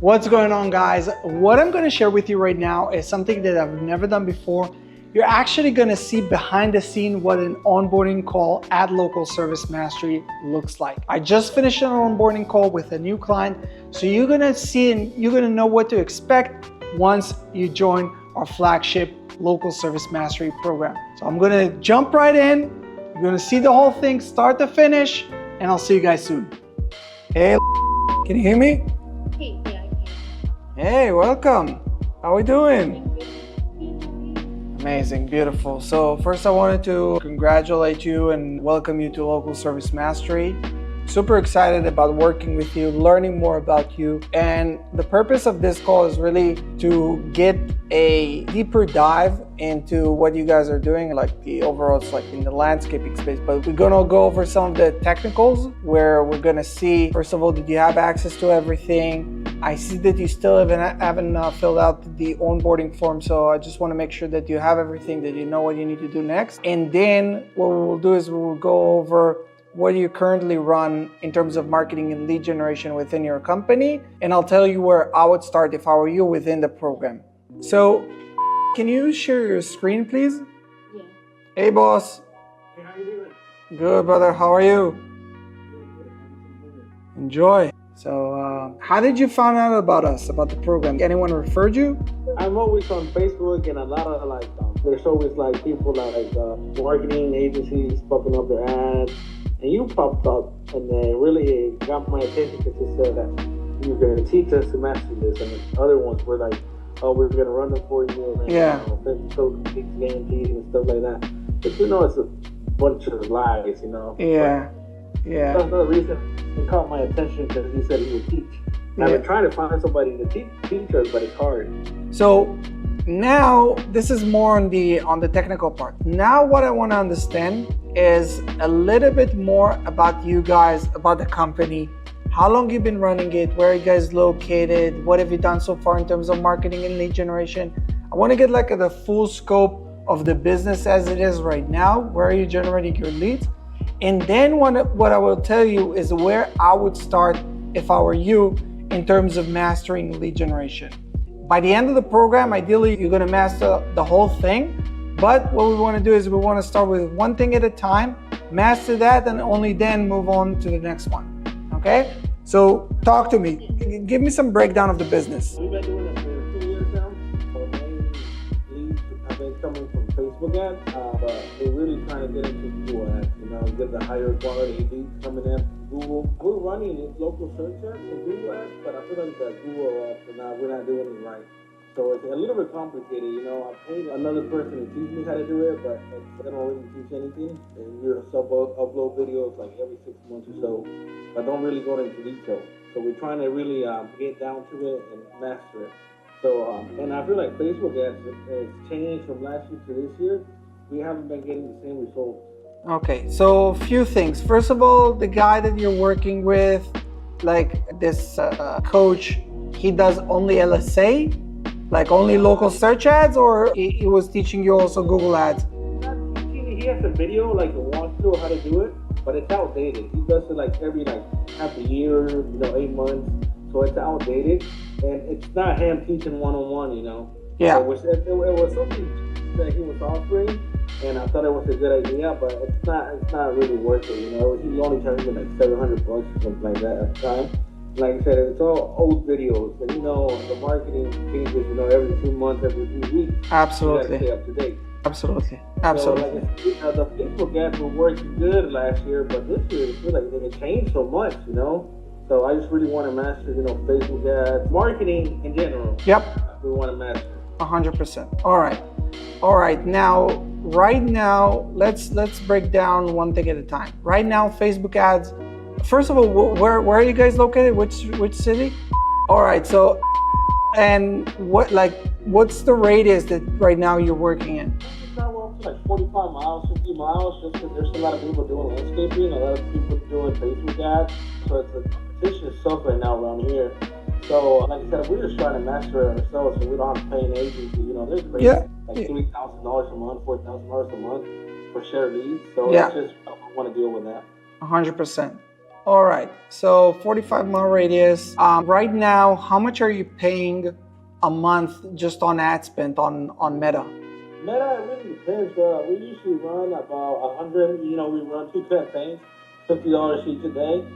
What's going on, guys? What I'm going to share with you right now is something that I've never done before. You're actually going to see behind the scene what an onboarding call at Local Service Mastery looks like. I just finished an onboarding call with a new client, so you're going to see and you're going to know what to expect once you join our flagship Local Service Mastery program. So I'm going to jump right in. You're going to see the whole thing start to finish, and I'll see you guys soon. Hey, can you hear me? Hey, yeah, I can. Hey, welcome. How are we doing? Amazing, beautiful. So first I wanted to congratulate you and welcome you to Local Service Mastery. Super excited about working with you, learning more about you. And the purpose of this call is really to get a deeper dive into what you guys are doing, like the overall, it's like in the landscaping space. But we're gonna go over some of the technicals where we're gonna see, first of all, did you have access to everything? I see that you still haven't filled out the onboarding form, so I just want to make sure that you have everything, that you know what you need to do next. And then what we will do is we will go over what you currently run in terms of marketing and lead generation within your company. And I'll tell you where I would start if I were you within the program. So can you share your screen, please? Yeah. Hey, boss. Hey, how you doing? Good, brother. How are you? Enjoy. So how did you find out about us, about the program? Anyone referred you? I'm always on Facebook, and a lot of there's always like people like marketing agencies popping up their ads, and you popped up, and then really got my attention because you said that you were going to teach us to master this, and the other ones were like, oh, we're going to run them for you, and Yeah. so guarantees and stuff like that. But you know, it's a bunch of lies, you know. Yeah. Yeah. That's another reason it caught my attention, because he said he would teach. I've been trying to find somebody to teach us, but it's hard. So now this is more on the technical part. Now what I want to understand is a little bit more about you guys, about the company, how long you've been running it, where are you guys located, what have you done so far in terms of marketing and lead generation. I want to get like the full scope of the business as it is right now. Where are you generating your leads? And then what I will tell you is where I would start if I were you in terms of mastering lead generation. By the end of the program, ideally, you're going to master the whole thing. But what we want to do is we want to start with one thing at a time, master that, and only then move on to the next one. Okay? So talk to me. Give me some breakdown of the business. We've been doing it for 2 years now. Our main leads have been coming from Facebook ads, but we're really trying to get into Google ads, you know, get the higher quality leads coming in from Google. We're running local search ads and Google ads, but I feel like the Google ads we're not doing it right. So it's a little bit complicated, you know. I paid another person to teach me how to do it, but they don't really teach anything. And you upload videos like every 6 months or so, but don't really go into detail. So we're trying to really get down to it and master it. So, and I feel like Facebook ads has changed from last year to this year. We haven't been getting the same results. Okay, so a few things. First of all, the guy that you're working with, like this coach, he does only LSA? Like only local search ads, or he was teaching you also Google ads? He has a video like a walkthrough of how to do it, but it's outdated. He does it like every half a year, 8 months. So it's outdated, and it's not him teaching one-on-one, you know. Yeah. So it was something that he was offering, and I thought it was a good idea, but it's not really worth it, you know. He only charged me like $700 or something like that at the time. Like I said, it's all old videos, and you know, the marketing changes, you know, every 2 months, every 2 weeks. Absolutely. You gotta stay up to date. Absolutely. So, the Facebook ads were working good last year, but this year I feel like they changed so much, you know. So I just really want to master, Facebook ads, marketing in general. Yep. We want to master. 100%. All right. Now, right now, let's break down one thing at a time. Right now, Facebook ads. First of all, where are you guys located? Which city? All right. So, and what's the radius that right now you're working in? It's not up to like 45 miles, 50 miles, just because there's a lot of people doing landscaping, a lot of people doing Facebook ads. So it's a competition is tough right now around here. So, like I said, we're just trying to master it ourselves, so we don't have to pay an agency. You know, there's rates like $3,000 a month, $4,000 a month for share leads. So it's just I want to deal with that. 100%. All right, so 45-mile radius. Right now, how much are you paying a month just on ad spend on Meta? Meta, it really depends. We usually run about 100. We run 2 campaigns, $50 each a day.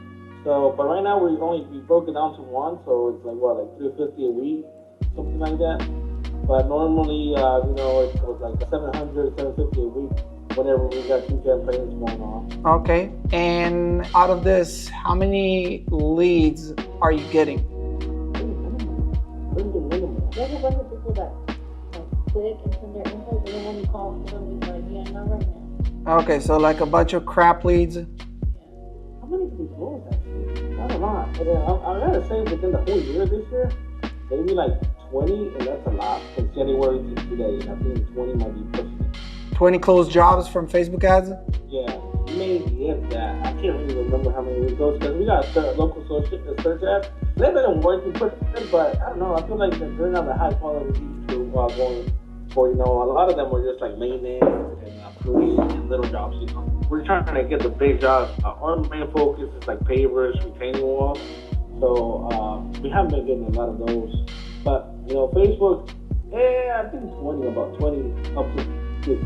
So, but right now we broke it down to one, so it's like $350 a week, something like that. But normally, it was like 700, $750 a week whenever we got 2 campaigns going on. Okay, and out of this, how many leads are you getting? Minimum. There's a bunch of people that click and send their info, but then when you call them, it's like, yeah, not right now. Okay, so like a bunch of crap leads. How many did we close actually? Not a lot. And then I gotta say, within the whole year this year, maybe like 20, and that's a lot from January to today. And I think 20 might be pushing it. 20 closed jobs from Facebook ads? Yeah, maybe if that. I can't really remember how many we closed because we got local search ads. They've been working quick, but I don't know. I feel like they're not the high quality leads while going for, a lot of them were just like maintenance and free and little jobs, We're trying to get the big jobs. Our main focus is like pavers, retaining walls. So we haven't been getting a lot of those. But, Facebook, I think about 20 up to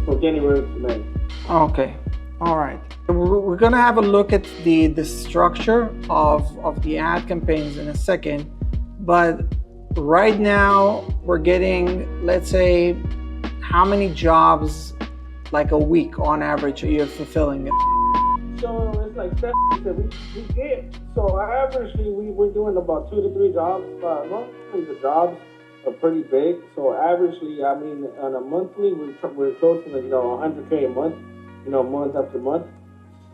from January to May. Okay, all right. We're gonna have a look at the structure of the ad campaigns in a second, but right now we're getting, let's say, how many jobs like a week on average are you fulfilling? So it's like Stephanie said, we get, so averagely we're doing about 2 to 3 jobs. Normally the jobs are pretty big. So averagely, on a monthly, we're closing to, 100K a month, month after month.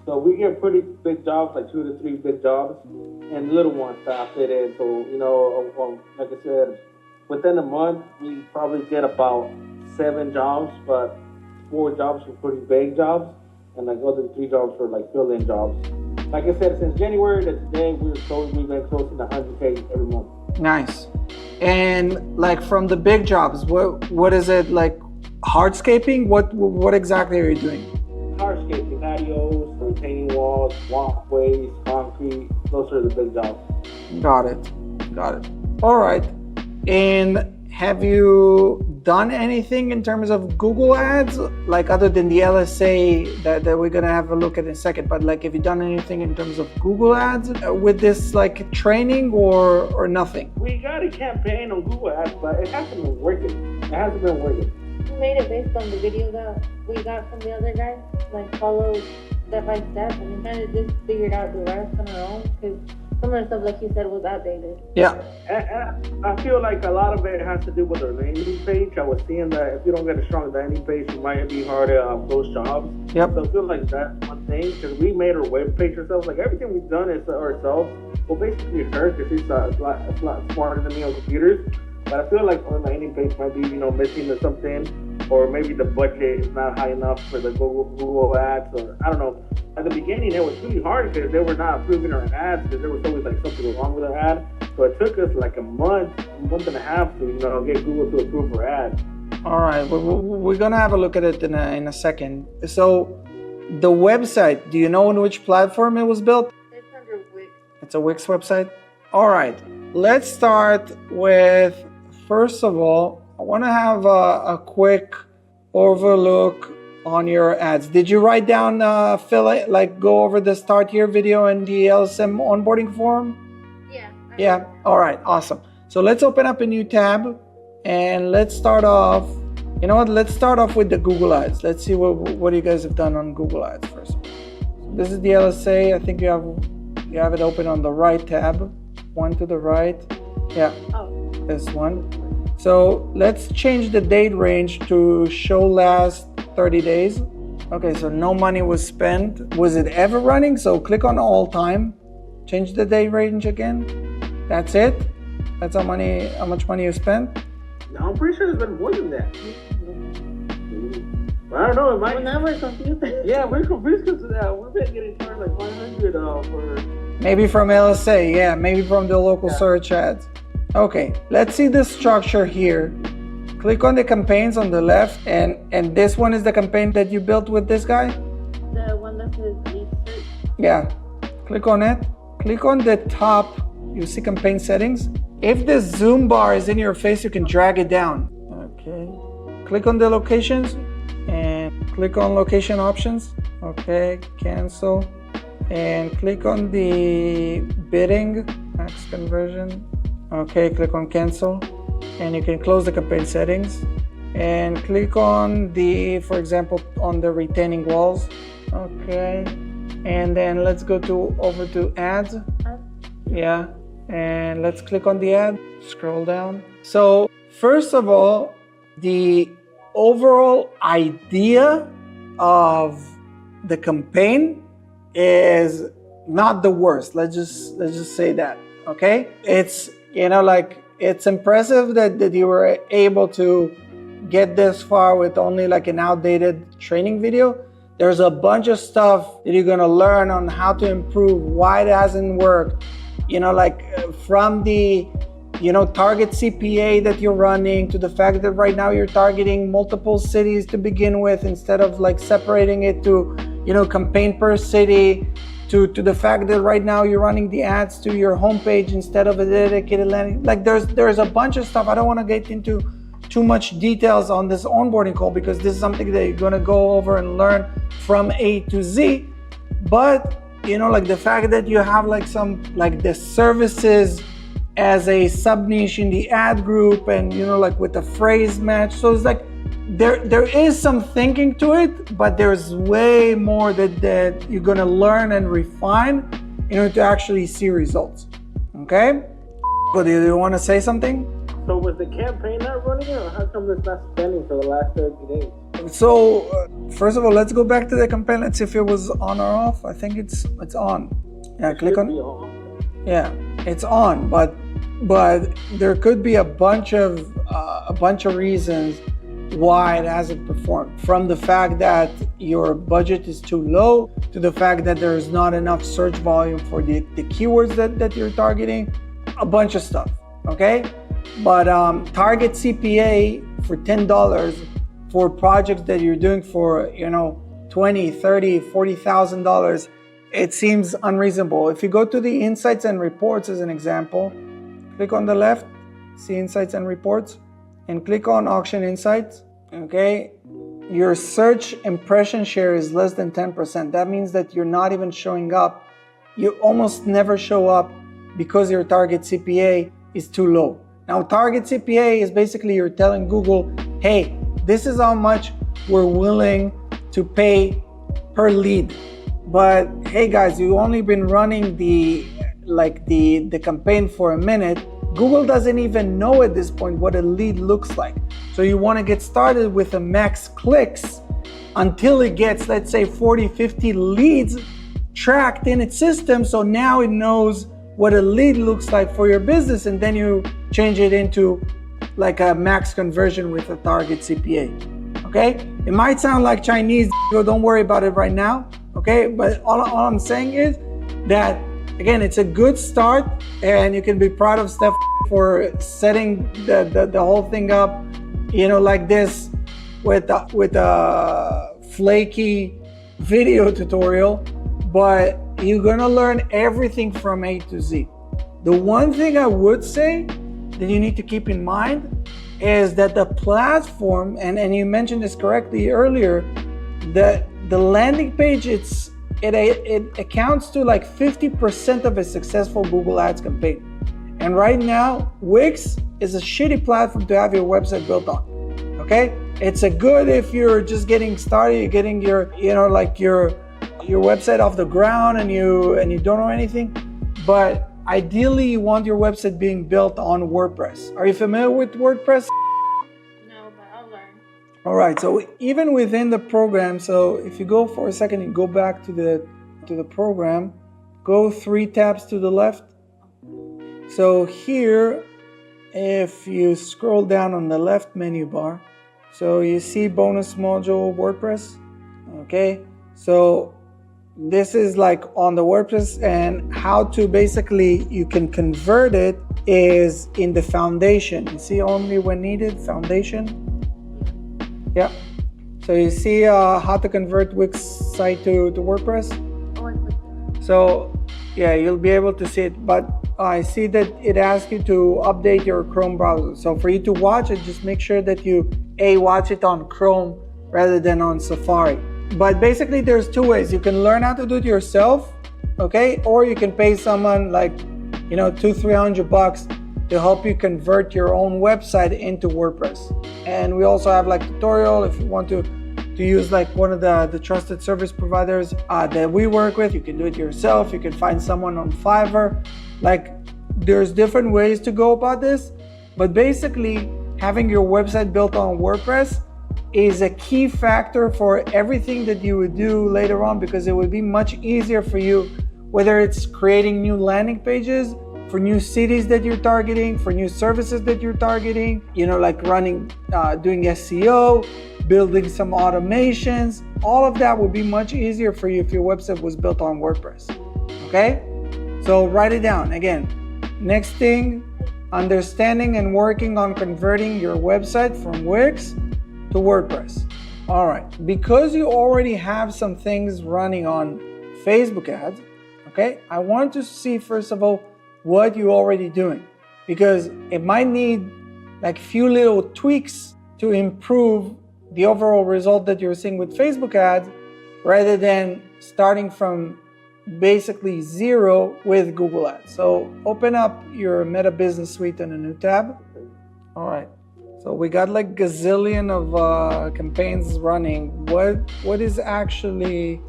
So we get pretty big jobs, like 2 to 3 big jobs, and little ones that fit in. So, like I said, within a month, we probably get about 7 jobs, but 4 jobs for pretty big jobs, and like other 3 jobs for like fill-in jobs. Like I said, since January to today, we've been closing to 100K every month. Nice. And like from the big jobs, what is it, like hardscaping? What exactly are you doing? Hardscaping, patios, retaining walls, walkways, concrete. Those are the big jobs. Got it. All right. And have you done anything in terms of Google ads, like other than the LSA that we're gonna have a look at in a second? But like, have you done anything in terms of Google ads with this like training or nothing? We got a campaign on Google ads, but it hasn't been working. We made it based on the video that we got from the other guy, like follow step by step, and we kind of just figured out the rest on our own because some of the stuff, like you said, was outdated. Yeah. And I feel like a lot of it has to do with our landing page. I was seeing that if you don't get a strong landing page, it might be hard to post jobs. Yep. So I feel like that's one thing, because we made our web page ourselves. Like everything we've done is ourselves. Well, basically her, because she's a lot smarter than me on computers. But I feel like our landing page might be, missing something, or maybe the budget is not high enough for the Google ads, or I don't know. At the beginning, it was really hard because they were not approving our ads, because there was always like something wrong with our ad. So it took us like a month and a half to, get Google to approve our ad. All right, we're gonna have a look at it in a second. So the website, do you know on which platform it was built? It's under Wix. It's a Wix website? All right, let's start with, first of all, I wanna have a quick overlook on your ads. Did you write down, go over the start here video and the LSM onboarding form? Yeah, all right, awesome. So let's open up a new tab and let's start off, let's start off with the Google ads. Let's see what you guys have done on Google ads first. So this is the LSA. I think you have it open on the right tab, one to the right. Yeah, this one. So let's change the date range to show last 30 days. Okay, so no money was spent. Was it ever running? So click on all time, change the date range again. That's it? That's how much money you spent? No, I'm pretty sure it's been more than that. I don't know, it might. Well, now we're confused. Yeah, we're confused because we've been getting charged like 500 for... Maybe from LSA, yeah, maybe from the local search ads. Okay, let's see the structure here. Click on the campaigns on the left, and this one is the campaign that you built with this guy? The one that says lead search. Yeah, click on it. click on the top, you see campaign settings. If the zoom bar is in your face, you can drag it down. Okay, click on the locations and click on location options. Okay, cancel, and click on the bidding, max conversion. Okay, click on cancel, and you can close the campaign settings and click on the, for example, on the retaining walls. Okay, and then let's go over to ads. Yeah, and let's click on the ad, scroll down. So first of all, the overall idea of the campaign is not the worst. Let's just say that. Okay, it's, you know, like, it's impressive that you were able to get this far with only like an outdated training video. There's a bunch of stuff that you're gonna learn on how to improve, why it hasn't worked, you know, like from the, you know, target CPA that you're running, to the fact that right now you're targeting multiple cities to begin with instead of like separating it to, you know, campaign per city, to the fact that right now you're running the ads to your homepage instead of a dedicated landing. Like there's a bunch of stuff. I don't want to get into too much details on this onboarding call because this is something that you're going to go over and learn from A to Z. But, you know, like the fact that you have like some, like the services as a sub niche in the ad group, and, you know, like with the phrase match. So it's like, there is some thinking to it, but there's way more that you're gonna learn and refine in order to actually see results. Okay? But do you want to say something? So was the campaign not running, or how come it's not spending for the last 30 days? So first of all, let's go back to the campaign. Let's see if it was on or off. I think it's on. Yeah, click on. Yeah, it's on, but there could be a bunch of reasons why it hasn't performed, from the fact that your budget is too low, to the fact that there's not enough search volume for the keywords that you're targeting, a bunch of stuff. Okay, but target CPA for $10 for projects that you're doing for, you know, $20, $30, $40,000, it seems unreasonable. If you go to the insights and reports as an example, click on the left, see insights and reports, and click on auction insights. Okay, your search impression share is less than 10%. That means that you're not even showing up. You almost never show up because your target CPA is too low. Now, target CPA is basically you're telling Google, hey, this is how much we're willing to pay per lead. But hey guys, you've only been running the campaign for a minute. Google doesn't even know at this point what a lead looks like. So you want to get started with a max clicks until it gets, let's say, 40, 50 leads tracked in its system. So now it knows what a lead looks like for your business, and then you change it into like a max conversion with a target CPA. Okay, it might sound like Chinese, so don't worry about it right now. Okay, but all I'm saying is that, again, it's a good start, and you can be proud of Steph for setting the whole thing up, you know, like this with a flaky video tutorial. But you're gonna learn everything from A to Z. The one thing I would say that you need to keep in mind is that the platform, and you mentioned this correctly earlier, that the landing page, it accounts to like 50% of a successful Google Ads campaign. And right now, Wix is a shitty platform to have your website built on. Okay, it's a good if you're just getting started, you're getting your, you know, like your website off the ground, and you don't know anything. But ideally, you want your website being built on WordPress. Are you familiar with WordPress? No, but I'll learn. All right, so even within the program, so if you go for a second and go back to the program, go 3 tabs to the left. So here, if you scroll down on the left menu bar, so you see bonus module WordPress. Okay, so this is like on the WordPress, and how to basically you can convert it is in the foundation. You see only when needed, foundation. Yeah. So you see how to convert Wix site to WordPress. So Yeah, you'll be able to see it, but I see that it asks you to update your Chrome browser. So for you to watch it, just make sure that you watch it on Chrome rather than on Safari. But basically there's two ways. You can learn how to do it yourself, okay? Or you can pay someone like, $200-300 to help you convert your own website into WordPress. And we also have like tutorial if you want to use like one of the trusted service providers that we work with. You can do it yourself. You can find someone on Fiverr. Like there's different ways to go about this, but basically having your website built on WordPress is a key factor for everything that you would do later on, because it would be much easier for you, whether it's creating new landing pages for new cities that you're targeting, for new services that you're targeting, like doing SEO, building some automations. All of that would be much easier for you if your website was built on WordPress. Okay? So write it down. Again, next thing, understanding and working on converting your website from Wix to WordPress. All right. Because you already have some things running on Facebook ads, okay, I want to see first of all what you're already doing, because it might need like few little tweaks to improve the overall result that you're seeing with Facebook ads, rather than starting from basically zero with Google Ads. So open up your Meta Business Suite in a new tab. All right. So we got like gazillion of campaigns running. What is actually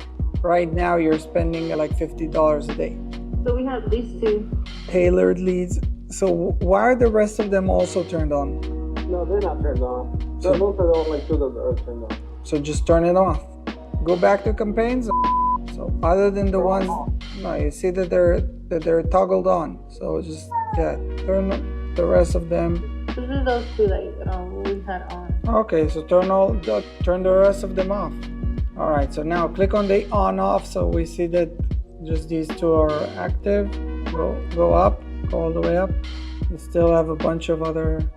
right now you're spending like $50 a day? So we have these two. Tailored leads. So why are the rest of them also turned on? No, they're not turned on. So most of the only two that are turned on. So just turn it off. Go back to campaigns. So other than the ones, no, you see that they're toggled on. So just turn the rest of them. This is those two that we had on. Okay, so turn the rest of them off. All right, so now click on the on off. So we see that just these two are active. Go up, go all the way up. You still have a bunch of other.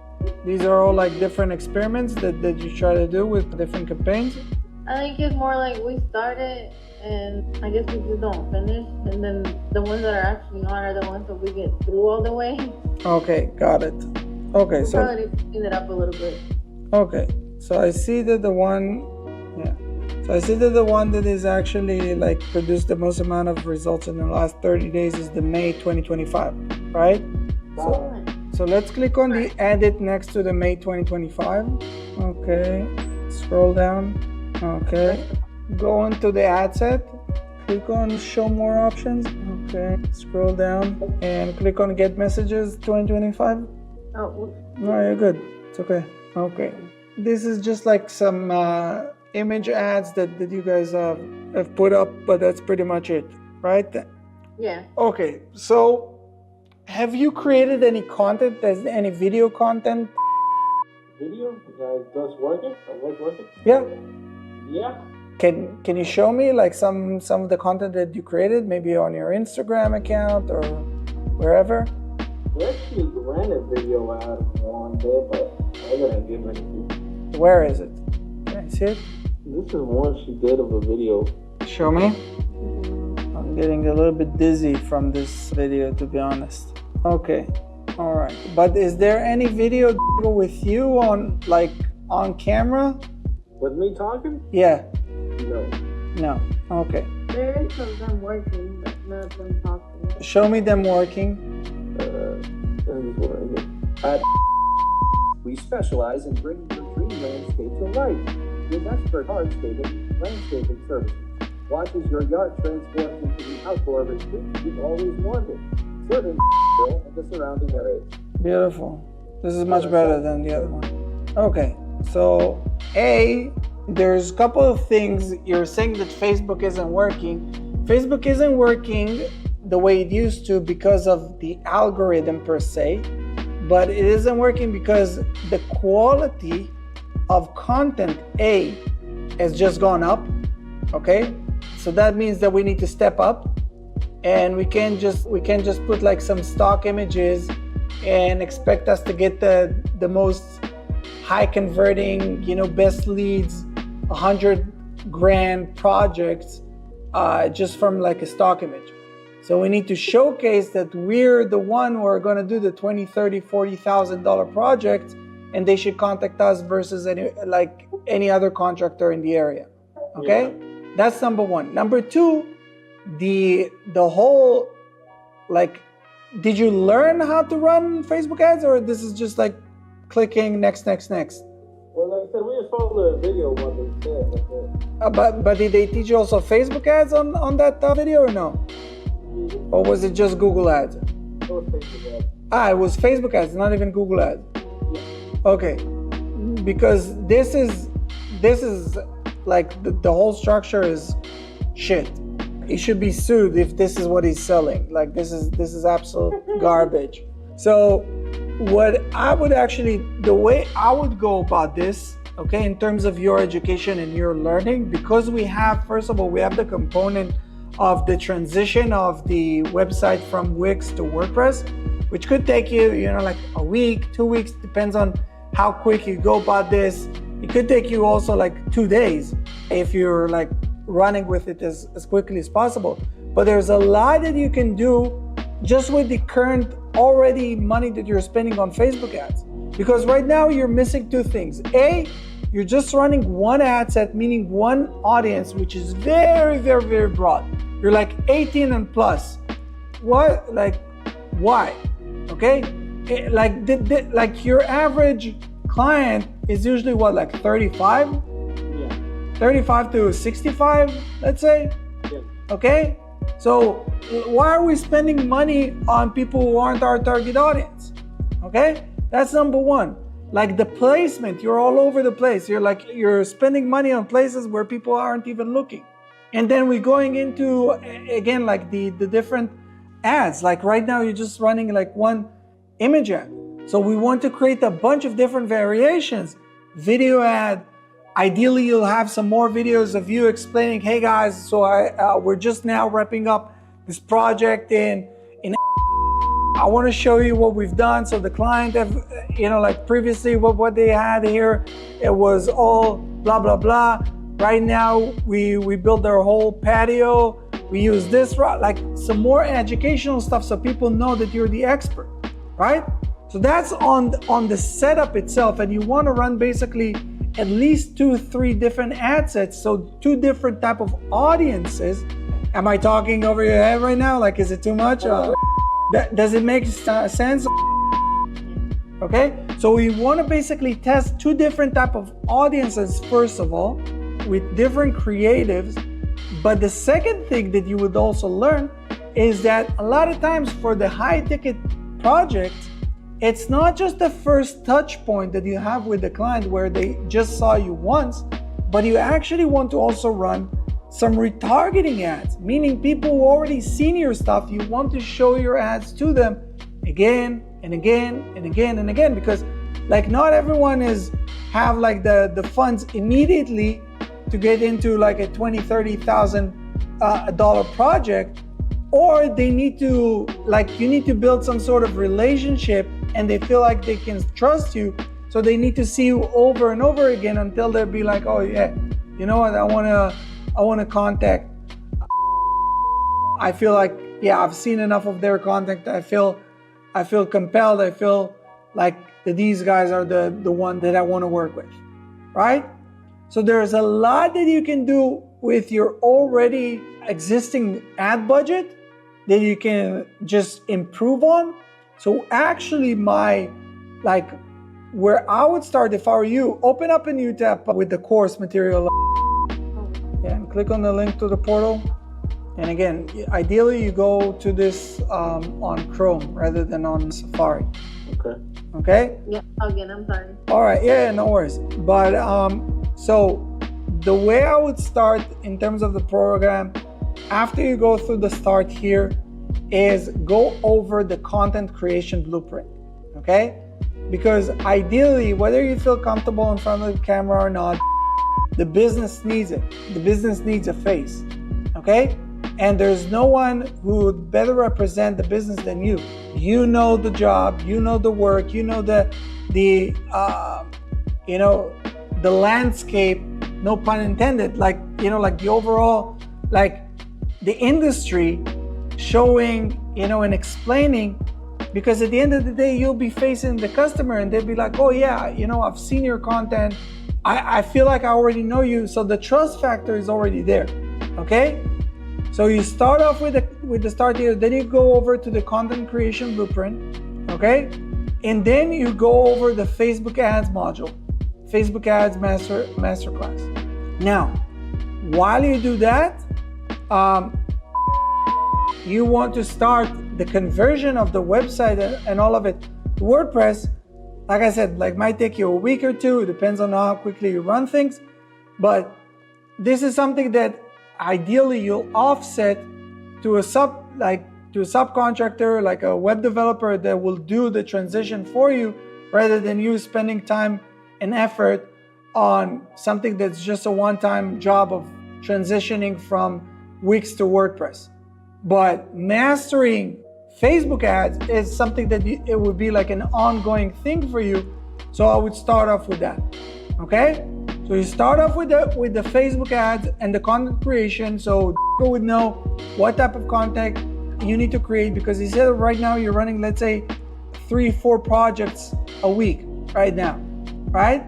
These are all like different experiments that you try to do with different campaigns. I think it's more like we started and I guess we just don't finish, and then the ones that are actually on are the ones that we get through all the way. Okay, got it. Okay, so probably need to clean it up a little bit. Okay, so I see that the one, So I see that the one that is actually like produced the most amount of results in the last 30 days is the May 2025, right? So let's click on the edit next to the May 2025. Okay, scroll down. Okay, go into the ad set. Click on show more options. Okay, scroll down and click on get messages 2025. Oh, no, you're good. It's okay. Okay, this is just like some image ads that you guys have put up, but that's pretty much it, right? Yeah. Okay, so have you created any content? There's any video content? Video? That's working? Was working? Yeah. Yeah. Can you show me like some of the content that you created, maybe on your Instagram account or wherever? We actually ran a video ad one day, but I didn't give anything. Where is it? Can I see it? This is one she did of a video. Show me. I'm getting a little bit dizzy from this video, to be honest. Okay, all right. But is there any video with you on camera? With me talking? Yeah. No. No. Okay. There is some of them working, but none of them talking. Show me them working. We specialize in bringing your dream landscape to life with expert hardscaping landscaping services. Watch as your yard transforms into the outdoor retreat you've always wanted, serving and the surrounding areas. Beautiful. This is much better than the other one. Okay, so there's a couple of things. You're saying that Facebook isn't working. Facebook isn't working the way it used to because of the algorithm per se, but it isn't working because the quality of content has just gone up. Okay, so that means that we need to step up, and we can't just put like some stock images and expect us to get the most high converting, best leads, 100 grand projects just from like a stock image. So we need to showcase that we're the one who are going to do the $20, $30, $40,000 project, and they should contact us versus any other contractor in the area. Okay, that's number one. Number two, the whole did you learn how to run Facebook ads, or this is just like clicking next? Well, like I said, we just followed the video what they said. That's it. But did they teach you also Facebook ads on that video or no? Or was it just Google ads? It was Facebook ads. It was Facebook ads, not even Google ads. Okay, because this is like the whole structure is shit. He should be sued if this is what he's selling. Like this is absolute garbage. So what I would the way I would go about this, okay, in terms of your education and your learning, because we have, first of all, we have the component of the transition of the website from Wix to WordPress, which could take you, like a week, 2 weeks, depends on how quick you go about this. It could take you also like 2 days if you're like running with it as quickly as possible. But there's a lot that you can do just with the current already money that you're spending on Facebook ads. Because right now you're missing two things. A, you're just running one ad set, meaning one audience, which is very, very, very broad. You're like 18 and plus. What? Like, why? Okay? Like your average client is usually what, like 35? Yeah. 35 to 65, let's say? Yeah. Okay? So why are we spending money on people who aren't our target audience? Okay? That's number one. Like the placement, you're all over the place. You're spending money on places where people aren't even looking. And then we're going into, again, like the different ads. Like right now, you're just running like one image ad. So we want to create a bunch of different variations. Video ad. Ideally, you'll have some more videos of you explaining, hey guys, so we're just now wrapping up this project in I want to show you what we've done. So the client, like previously what they had here, it was all blah, blah, blah. Right now, we built their whole patio. We use this route, like some more educational stuff so people know that you're the expert, right? So that's on the setup itself. And you want to run basically at least 2-3 different ad sets. So 2 different type of audiences. Am I talking over your head right now? Like, is it too much? Does it make sense? Okay, so we want to basically test 2 different type of audiences first of all, with different creatives. But the second thing that you would also learn is that a lot of times for the high ticket projects, it's not just the first touch point that you have with the client where they just saw you once, but you actually want to also run some retargeting ads, meaning people who already seen your stuff, you want to show your ads to them again and again and again and again, because like not everyone have like the funds immediately to get into like a $20,000-$30,000 dollar project, or they need to, like, you need to build some sort of relationship and they feel like they can trust you, so they need to see you over and over again until they'll be like, oh yeah, you know what, I want to contact. I feel like, yeah, I've seen enough of their content. I feel compelled. I feel like that these guys are the one that I want to work with, right? So there's a lot that you can do with your already existing ad budget that you can just improve on. So actually where I would start if I were you, open up a new tab with the course material. Yeah, and click on the link to the portal. And again, ideally you go to this on Chrome rather than on Safari. Okay? Yeah, again, I'm sorry. All right, yeah, no worries. But so the way I would start in terms of the program, after you go through the start here, is go over the content creation blueprint, okay? Because ideally, whether you feel comfortable in front of the camera or not, the business needs it. The business needs a face, okay? And there's no one who would better represent the business than you. You know the job, you know the work, you know the landscape, no pun intended, like the overall, like the industry showing, and explaining, because at the end of the day, you'll be facing the customer and they'll be like, oh yeah, I've seen your content. I feel like I already know you. So the trust factor is already there, okay? So you start off with the start here, then you go over to the content creation blueprint, okay? And then you go over the Facebook ads module, Facebook ads masterclass. Now, while you do that, you want to start the conversion of the website and all of it to WordPress. Like I said, might take you a week or two. It depends on how quickly you run things. But this is something that ideally you'll offset to a subcontractor, like a web developer that will do the transition for you, rather than you spending time and effort on something that's just a one-time job of transitioning from Wix to WordPress. But mastering Facebook ads is something that it would be like an ongoing thing for you. So I would start off with that, okay? So you start off with the Facebook ads and the content creation, so people would know what type of content you need to create, because he said right now you're running, let's say, 3-4 projects a week right now, right?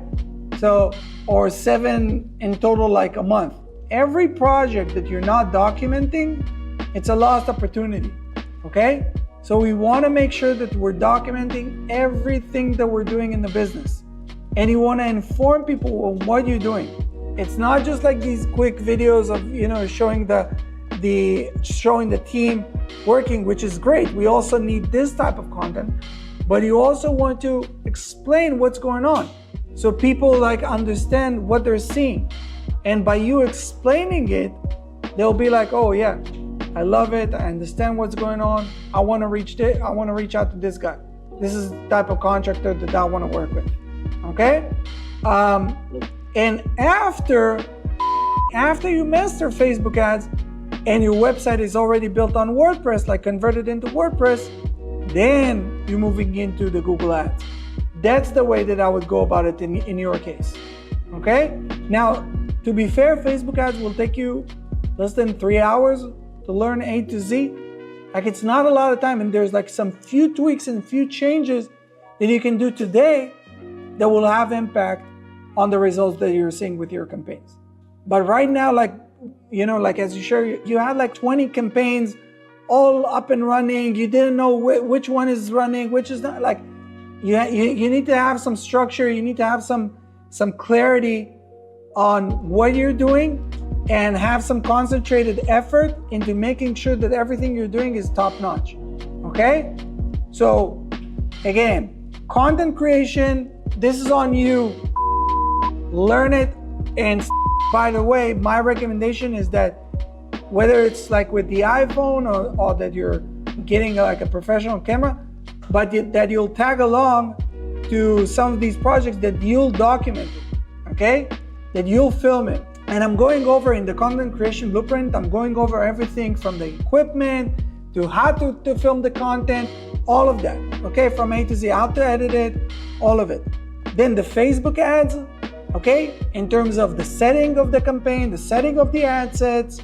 So, or 7 in total, like a month. Every project that you're not documenting, it's a lost opportunity, okay? So we want to make sure that we're documenting everything that we're doing in the business. And you want to inform people of what you're doing. It's not just like these quick videos of, showing the team working, which is great. We also need this type of content, but you also want to explain what's going on, so people understand what they're seeing. And by you explaining it, they'll be like, oh yeah, I love it. I understand what's going on. I want to reach out to this guy. This is the type of contractor that I want to work with. Okay? And after you master Facebook ads and your website is already built on WordPress, converted into WordPress, then you're moving into the Google Ads. That's the way that I would go about it in your case. Okay? Now, to be fair, Facebook ads will take you less than 3 hours to learn A to Z. It's not a lot of time, and there's some few tweaks and few changes that you can do today that will have impact on the results that you're seeing with your campaigns. But right now, as you share, you had 20 campaigns all up and running. You didn't know which one is running, which is not. You need to have some structure. You need to have some clarity on what you're doing, and have some concentrated effort into making sure that everything you're doing is top notch. Okay? So again, content creation, this is on you. Learn it. And by the way, my recommendation is that whether it's with the iPhone or that you're getting a professional camera, but that you'll tag along to some of these projects, that you'll document it, okay? That you'll film it. And I'm going over in the content creation blueprint, I'm going over everything from the equipment to how to film the content, all of that, okay? From A to Z, how to edit it, all of it. Then the Facebook ads, okay? In terms of the setting of the campaign, the setting of the ad sets,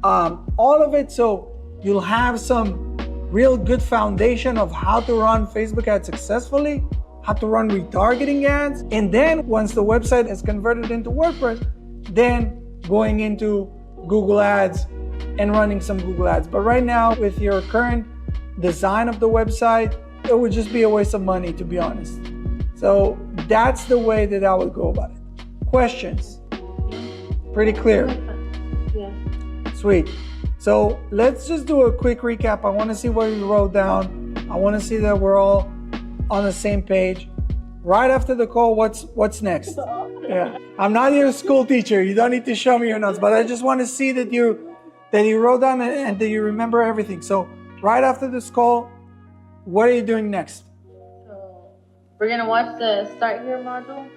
all of it. So you'll have some real good foundation of how to run Facebook ads successfully, how to run retargeting ads. And then once the website is converted into WordPress, then going into Google Ads and running some Google Ads. But right now, with your current design of the website, it would just be a waste of money, to be honest. So that's the way that I would go about it. Questions? Pretty clear? Yeah. Sweet. So let's just do a quick recap. I want to see what you wrote down. I want to see that we're all on the same page. Right after the call, what's next? Yeah, I'm not your school teacher. You don't need to show me your notes, but I just want to see that you wrote down and that you remember everything. So right after this call, what are you doing next? So we're gonna watch the Start Here module.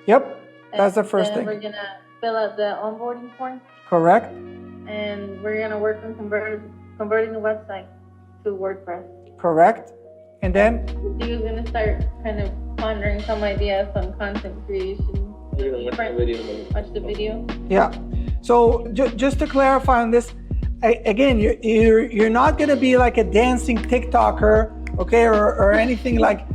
Yep, that's the first thing. We're gonna fill out the onboarding form. Correct. And we're gonna work on converting the website to WordPress. Correct. And then He was gonna start kind of pondering some ideas on content creation. You're gonna watch the video. Watch the video. yeah. So just to clarify on this, again, you're not gonna be like a dancing TikToker, okay, or anything like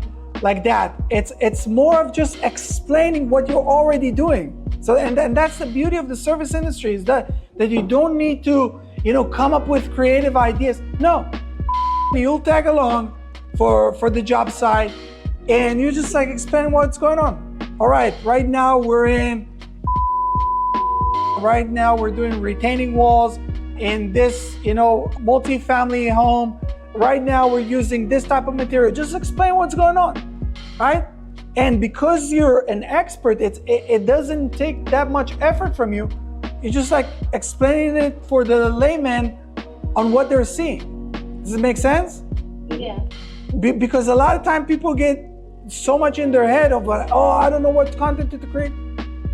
that. It's more of just explaining what you're already doing. So and that's the beauty of the service industry, is that you don't need to, come up with creative ideas. No, you'll tag along for the job site, and you just like explain what's going on. All right, right now we're doing retaining walls in this, multi-family home. Right now we're using this type of material. Just explain what's going on, right? And because you're an expert, it doesn't take that much effort from you. You're just like explaining it for the layman on what they're seeing. Does it make sense? Yeah. Because a lot of time people get so much in their head of like, oh, I don't know what content to create.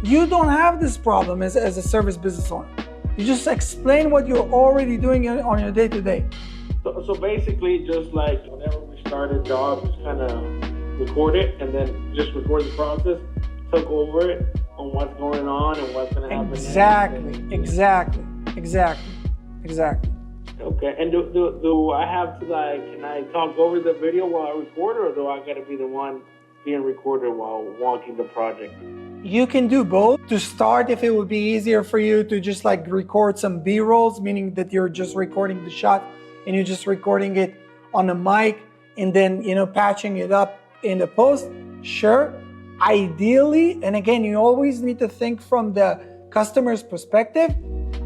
You don't have this problem as a service business owner. You just explain what you're already doing on your day-to-day. So basically, just like whenever we start a job, just kind of record it and then just record the process, talk over it on what's going on and what's going to happen. Exactly. Okay, and do I have to can I talk over the video while I record, or do I got to be the one being recorded while walking the project? You can do both. To start, if it would be easier for you to just like record some B-rolls, meaning that you're just recording the shot and you're just recording it on the mic and then, patching it up in the post, sure. Ideally, and again, you always need to think from the customer's perspective.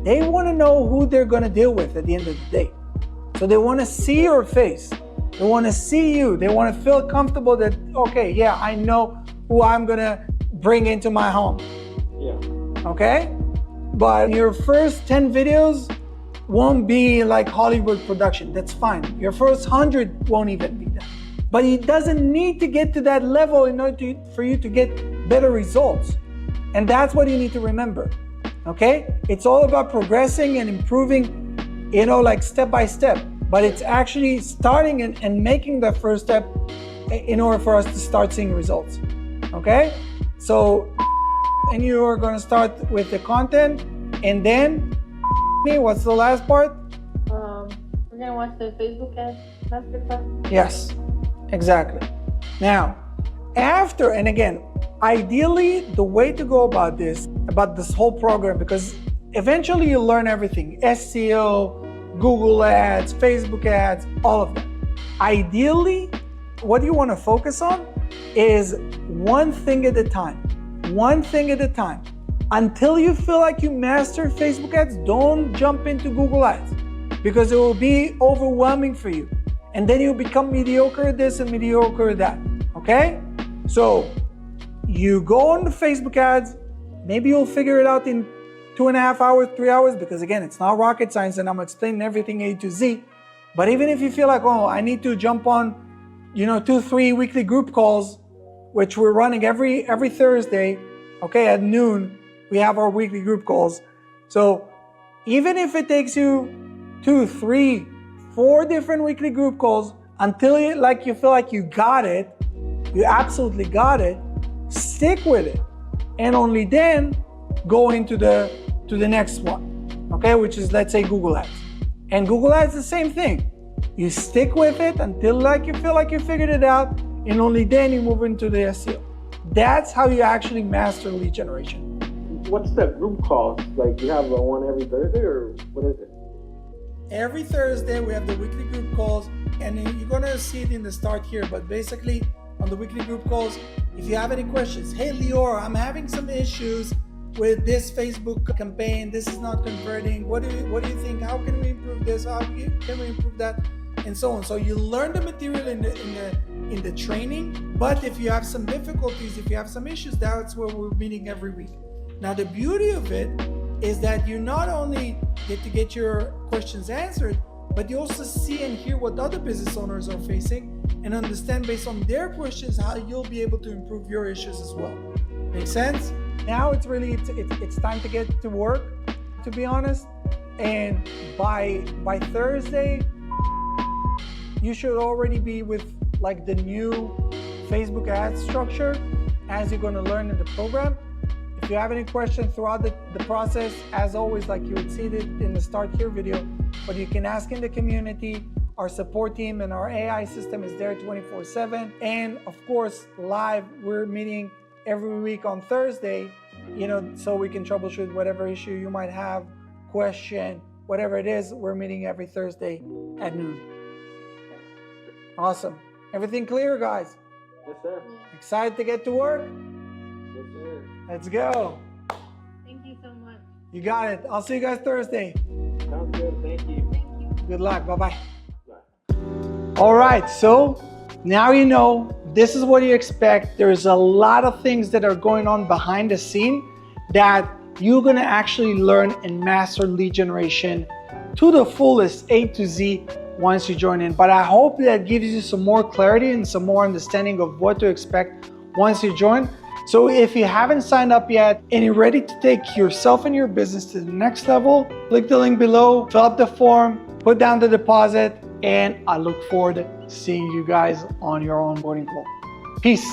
They want to know who they're going to deal with at the end of the day. So they want to see your face. They want to see you. They want to feel comfortable that, okay, yeah, I know who I'm going to bring into my home. Yeah. Okay? But your first 10 videos won't be like Hollywood production. That's fine. Your first 100 won't even be that. But it doesn't need to get to that level in order for you to get better results. And that's what you need to remember. Okay? It's all about progressing and improving, like step by step. But it's actually starting and making the first step in order for us to start seeing results. Okay? So, and you are going to start with the content, and then, what's the last part? We're going to watch the Facebook ads masterclass. Yes, exactly. Now, after, and again, ideally, the way to go about this whole program, because eventually you learn everything, SEO, Google ads, Facebook ads, all of that. Ideally, what you want to focus on is one thing at a time. Until you feel like you master Facebook ads, don't jump into Google ads, because it will be overwhelming for you. And then you'll become mediocre at this and mediocre at that, okay? So you go on the Facebook ads, maybe you'll figure it out in 2.5 hours, 3 hours, because again, it's not rocket science and I'm explaining everything A to Z. But even if you feel like, oh, I need to jump on, 2-3 weekly group calls, which we're running every Thursday, okay, at noon, we have our weekly group calls. So even if it takes you 2, 3, 4 different weekly group calls until you feel like you got it, you absolutely got it, stick with it. And only then go into the next one, okay, which is, let's say, Google Ads. And Google Ads is the same thing. You stick with it until you feel like you figured it out, and only then you move into the SEO. That's how you actually master lead generation. What's that group call? Like, you have one every Thursday, or what is it? Every Thursday we have the weekly group calls, and you're gonna see it in the start here, but basically on the weekly group calls, if you have any questions, hey Lior, I'm having some issues with this Facebook campaign, this is not converting, what do you think, how can we improve this, how can we improve that, and so on. So you learn the material in the training, but if you have some difficulties, if you have some issues, that's where we're meeting every week. Now the beauty of it is that you not only get to get your questions answered, but you also see and hear what other business owners are facing and understand based on their questions how you'll be able to improve your issues as well. Make sense? Now it's time to get to work, to be honest. And by Thursday, you should already be with like the new Facebook ad structure as you're going to learn in the program. If you have any questions throughout the process, as always, like you would see it in the start here video, but you can ask in the community. Our support team and our AI system is there 24/7. And of course, live, we're meeting every week on Thursday, so we can troubleshoot whatever issue you might have, question, whatever it is. We're meeting every Thursday at noon. Awesome. Everything clear, guys? Yes, sir. Excited to get to work? Yes, sir. Let's go. Thank you so much. You got it. I'll see you guys Thursday. Sounds good. Thank you. Thank you. Good luck. Bye-bye. Bye. All right, so now you know this is what you expect. There's a lot of things that are going on behind the scene that you're gonna actually learn and master lead generation to the fullest, A to Z, once you join in. But I hope that gives you some more clarity and some more understanding of what to expect once you join. So if you haven't signed up yet and you're ready to take yourself and your business to the next level, click the link below, fill up the form, put down the deposit, and I look forward to seeing you guys on your onboarding call. Peace.